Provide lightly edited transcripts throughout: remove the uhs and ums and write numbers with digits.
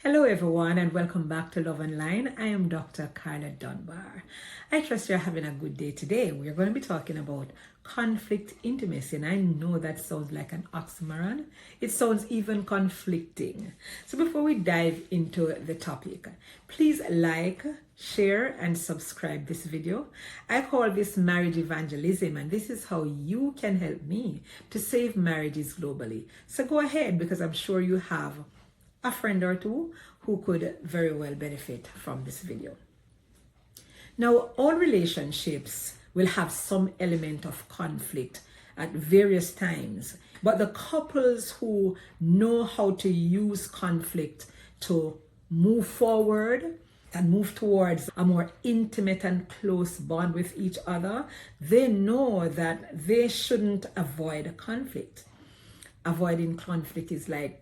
Hello everyone and welcome back to Love Online. I am Dr. Carla Dunbar. I trust you're having a good day today. We're going to be talking about conflict intimacy, and I know that sounds like an oxymoron. It sounds even conflicting. So before we dive into the topic, please like, share and subscribe this video. I call this marriage evangelism, and this is how you can help me to save marriages globally. So go ahead, because I'm sure you have a friend or two who could very well benefit from this video. Now, all relationships will have some element of conflict at various times, but the couples who know how to use conflict to move forward and move towards a more intimate and close bond with each other, they know that they shouldn't avoid conflict. Avoiding conflict is like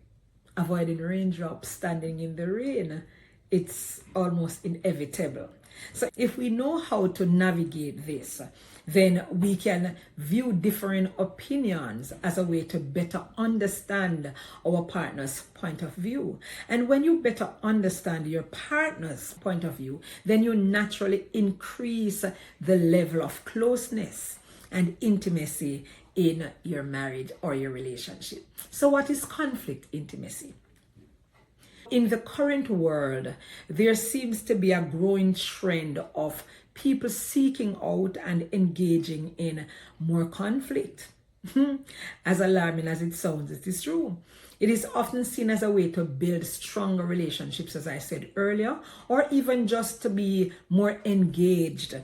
avoiding raindrops standing in the rain. It's almost inevitable. So if we know how to navigate this, then we can view different opinions as a way to better understand our partner's point of view. And when you better understand your partner's point of view, then you naturally increase the level of closeness and intimacy in your marriage or your relationship. So what is conflict intimacy? In the current world, there seems to be a growing trend of people seeking out and engaging in more conflict. As alarming as it sounds, it is true. It is often seen as a way to build stronger relationships, as I said earlier, or even just to be more engaged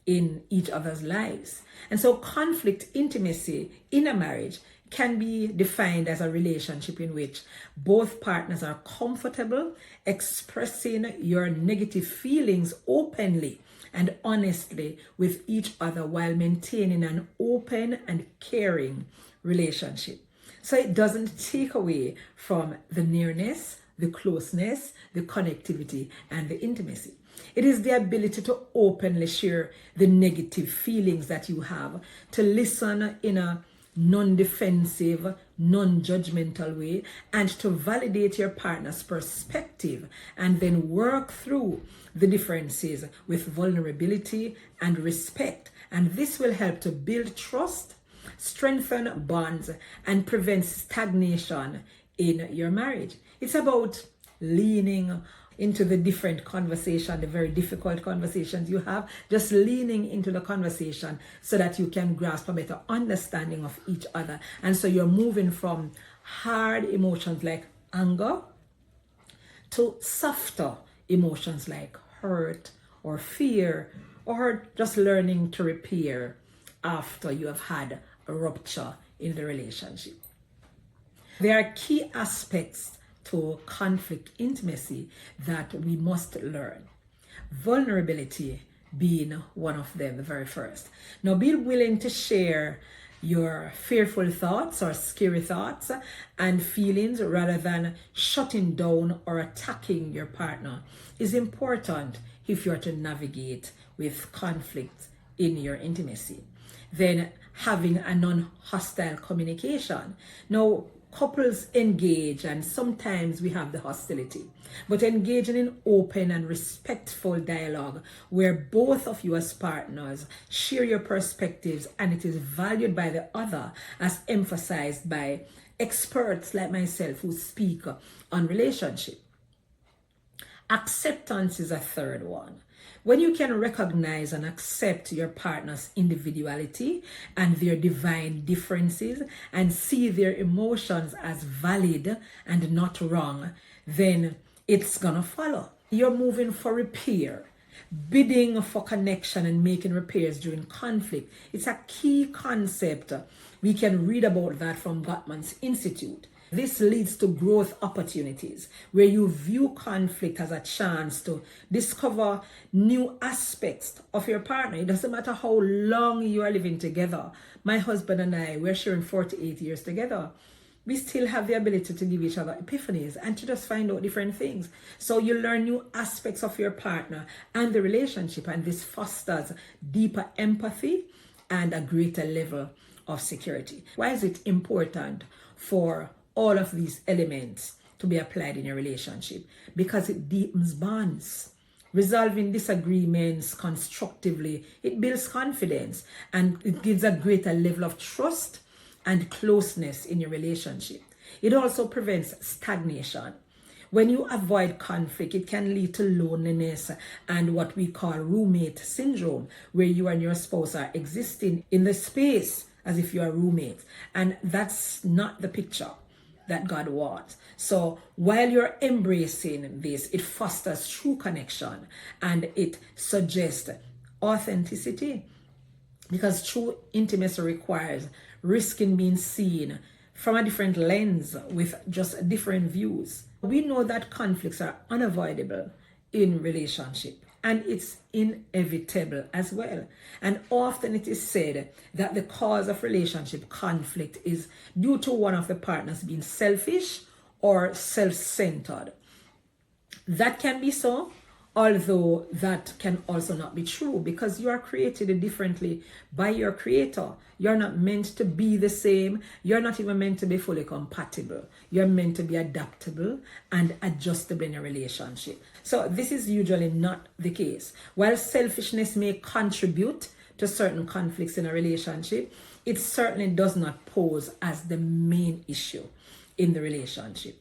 in each other's lives. And so conflict intimacy in a marriage can be defined as a relationship in which both partners are comfortable expressing your negative feelings openly and honestly with each other while maintaining an open and caring relationship. So it doesn't take away from the nearness, the closeness, the connectivity, and the intimacy. It is the ability to openly share the negative feelings that you have, to listen in a non-defensive, non-judgmental way, and to validate your partner's perspective and then work through the differences with vulnerability and respect. And this will help to build trust, strengthen bonds, and prevent stagnation in your marriage. It's about leaning into the different conversation, the very difficult conversations you have, just leaning into the conversation so that you can grasp a better understanding of each other. And so you're moving from hard emotions like anger to softer emotions like hurt or fear, or just learning to repair after you have had a rupture in the relationship. There are key aspects to conflict intimacy that we must learn. Vulnerability being one of them, the very first. Now, be willing to share your fearful thoughts or scary thoughts and feelings rather than shutting down or attacking your partner is important if you're to navigate with conflict in your intimacy. Then having a non-hostile communication. Now, couples engage, and sometimes we have the hostility, but engaging in open and respectful dialogue where both of you as partners share your perspectives and it is valued by the other, as emphasized by experts like myself who speak on relationship. Acceptance is a third one. When you can recognize and accept your partner's individuality and their divine differences and see their emotions as valid and not wrong, then it's gonna follow. You're moving for repair, bidding for connection and making repairs during conflict. It's a key concept. We can read about that from Gottman's Institute. This leads to growth opportunities where you view conflict as a chance to discover new aspects of your partner. It doesn't matter how long you are living together. My husband and I, we're sharing 48 years together. We still have the ability to give each other epiphanies and to just find out different things. So you learn new aspects of your partner and the relationship, and this fosters deeper empathy and a greater level of security. Why is it important for all of these elements to be applied in your relationship because it deepens bonds. Resolving disagreements constructively, it builds confidence and it gives a greater level of trust and closeness in your relationship. It also prevents stagnation. When you avoid conflict, it can lead to loneliness and what we call roommate syndrome, where you and your spouse are existing in the space as if you are roommates. And that's not the picture that God wants. So while you're embracing this, it fosters true connection and it suggests authenticity, because true intimacy requires risking being seen from a different lens with just different views. We know that conflicts are unavoidable in relationship and it's inevitable as well. And often it is said that the cause of relationship conflict is due to one of the partners being selfish or self-centered. That can be so, although that can also not be true, because you are created differently by your creator. You're not meant to be the same. You're not even meant to be fully compatible. You're meant to be adaptable and adjustable in a relationship. So this is usually not the case. While selfishness may contribute to certain conflicts in a relationship, it certainly does not pose as the main issue in the relationship.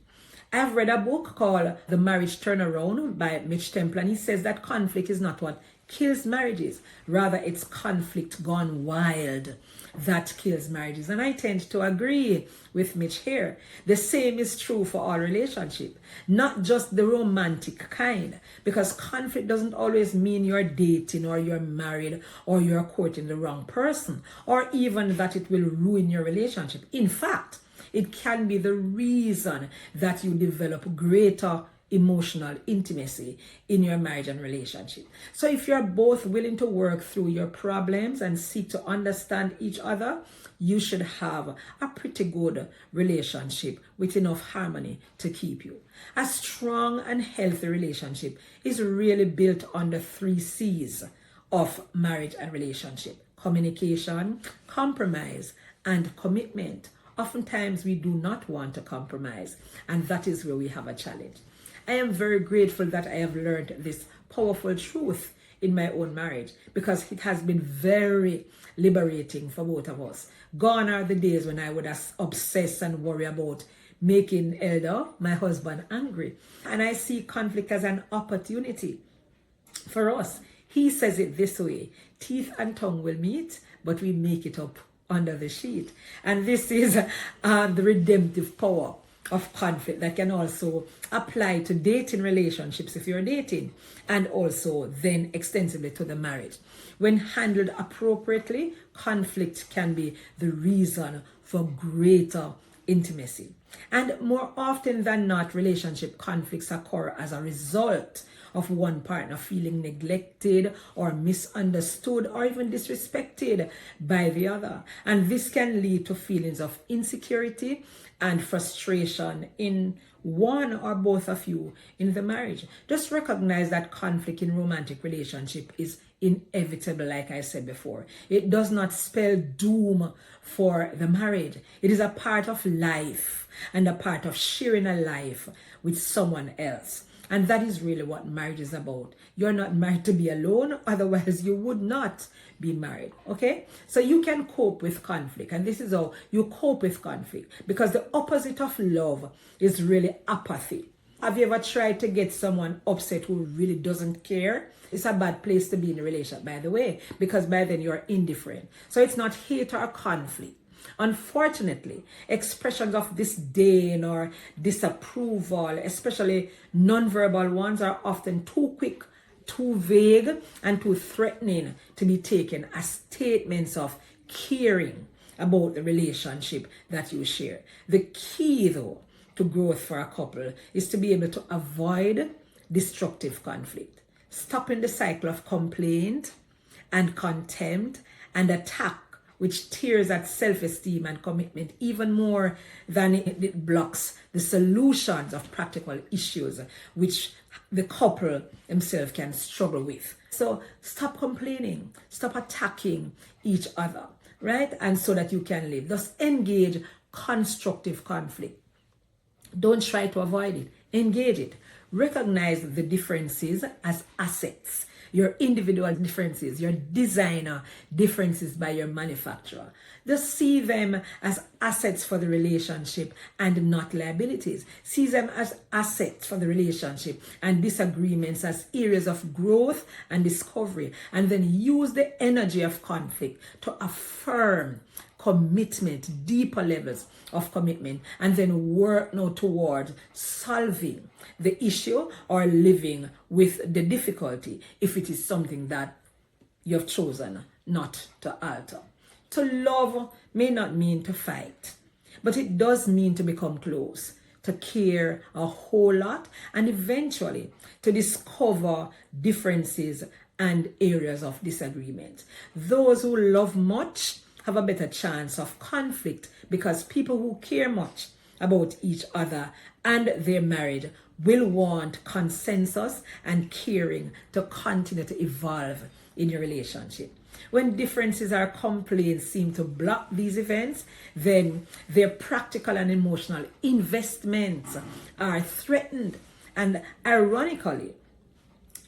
I've read a book called The Marriage Turnaround by Mitch Temple, and he says that conflict is not what kills marriages. Rather, it's conflict gone wild that kills marriages. And I tend to agree with Mitch here. The same is true for all relationships, not just the romantic kind, because conflict doesn't always mean you're dating or you're married or you're courting the wrong person, or even that it will ruin your relationship. In fact, it can be the reason that you develop greater emotional intimacy in your marriage and relationship. So if you're both willing to work through your problems and seek to understand each other, you should have a pretty good relationship with enough harmony to keep you. A strong and healthy relationship is really built on the 3 C's of marriage and relationship: communication, compromise, and commitment. Oftentimes we do not want to compromise, and that is where we have a challenge. I am very grateful that I have learned this powerful truth in my own marriage, because it has been very liberating for both of us. Gone are the days when I would obsess and worry about making Elder, my husband, angry. And I see conflict as an opportunity for us. He says it this way: teeth and tongue will meet, but we make it up under the sheet. And this is the redemptive power of conflict that can also apply to dating relationships if you're dating, and also then extensively to the marriage. When handled appropriately, conflict can be the reason for greater intimacy. And more often than not, relationship conflicts occur as a result of one partner feeling neglected or misunderstood or even disrespected by the other. And this can lead to feelings of insecurity and frustration in one or both of you in the marriage. Just recognize that conflict in romantic relationship is inevitable, like I said before. It does not spell doom for the marriage. It is a part of life and a part of sharing a life with someone else. And that is really what marriage is about. You're not married to be alone, otherwise you would not be married, okay? So you can cope with conflict, and this is how you cope with conflict, because the opposite of love is really apathy. Have you ever tried to get someone upset who really doesn't care? It's a bad place to be in a relationship, by the way, because by then you're indifferent. So it's not hate or conflict. Unfortunately, expressions of disdain or disapproval, especially non-verbal ones, are often too quick, too vague, and too threatening to be taken as statements of caring about the relationship that you share. The key, though, to growth for a couple is to be able to avoid destructive conflict, stopping the cycle of complaint and contempt and attack, which tears at self-esteem and commitment even more than it blocks the solutions of practical issues which the couple themselves can struggle with. So stop complaining, stop attacking each other, right? And so that you can live. Thus engage constructive conflict. Don't try to avoid it. Engage it. Recognize the differences as assets. Your individual differences, your designer differences by your manufacturer. Just see them as assets for the relationship and not liabilities. See them as assets for the relationship and disagreements as areas of growth and discovery. And then use the energy of conflict to affirm commitment, deeper levels of commitment, and then work now toward solving the issue or living with the difficulty if it is something that you've chosen not to alter. To love may not mean to fight, but it does mean to become close, to care a whole lot, and eventually to discover differences and areas of disagreement. Those who love much have a better chance of conflict because people who care much about each other and their marriage will want consensus and caring to continue to evolve in your relationship. When differences or complaints seem to block these events, then their practical and emotional investments are threatened. And ironically,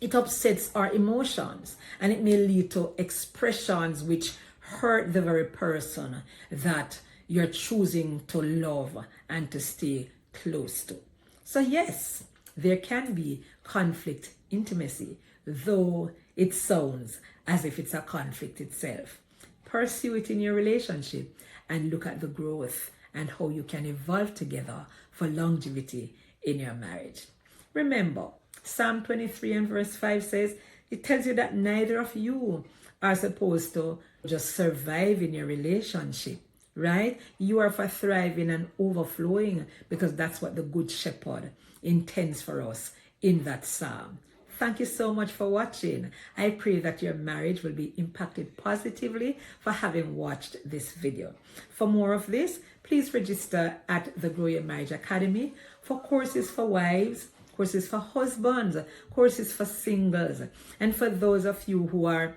it upsets our emotions and it may lead to expressions which hurt the very person that you're choosing to love and to stay close to. So yes, there can be conflict intimacy, though it sounds as if it's a conflict itself. Pursue it in your relationship and look at the growth and how you can evolve together for longevity in your marriage. Remember, Psalm 23 and verse 5 says, it tells you that neither of you are supposed to just survive in your relationship, right? You are for thriving and overflowing because that's what the Good Shepherd intends for us in that psalm. Thank you so much for watching. I pray that your marriage will be impacted positively for having watched this video. For more of this, please register at the Grow Your Marriage Academy for courses for wives, courses for husbands, courses for singles, and for those of you who are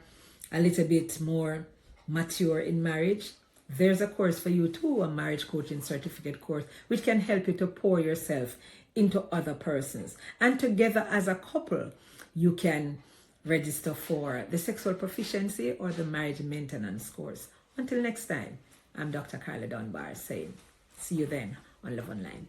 a little bit more mature in marriage, there's a course for you too, a marriage coaching certificate course, which can help you to pour yourself into other persons. And together as a couple, you can register for the sexual proficiency or the marriage maintenance course. Until next time, I'm Dr. Carla Dunbar saying, see you then on Love Online.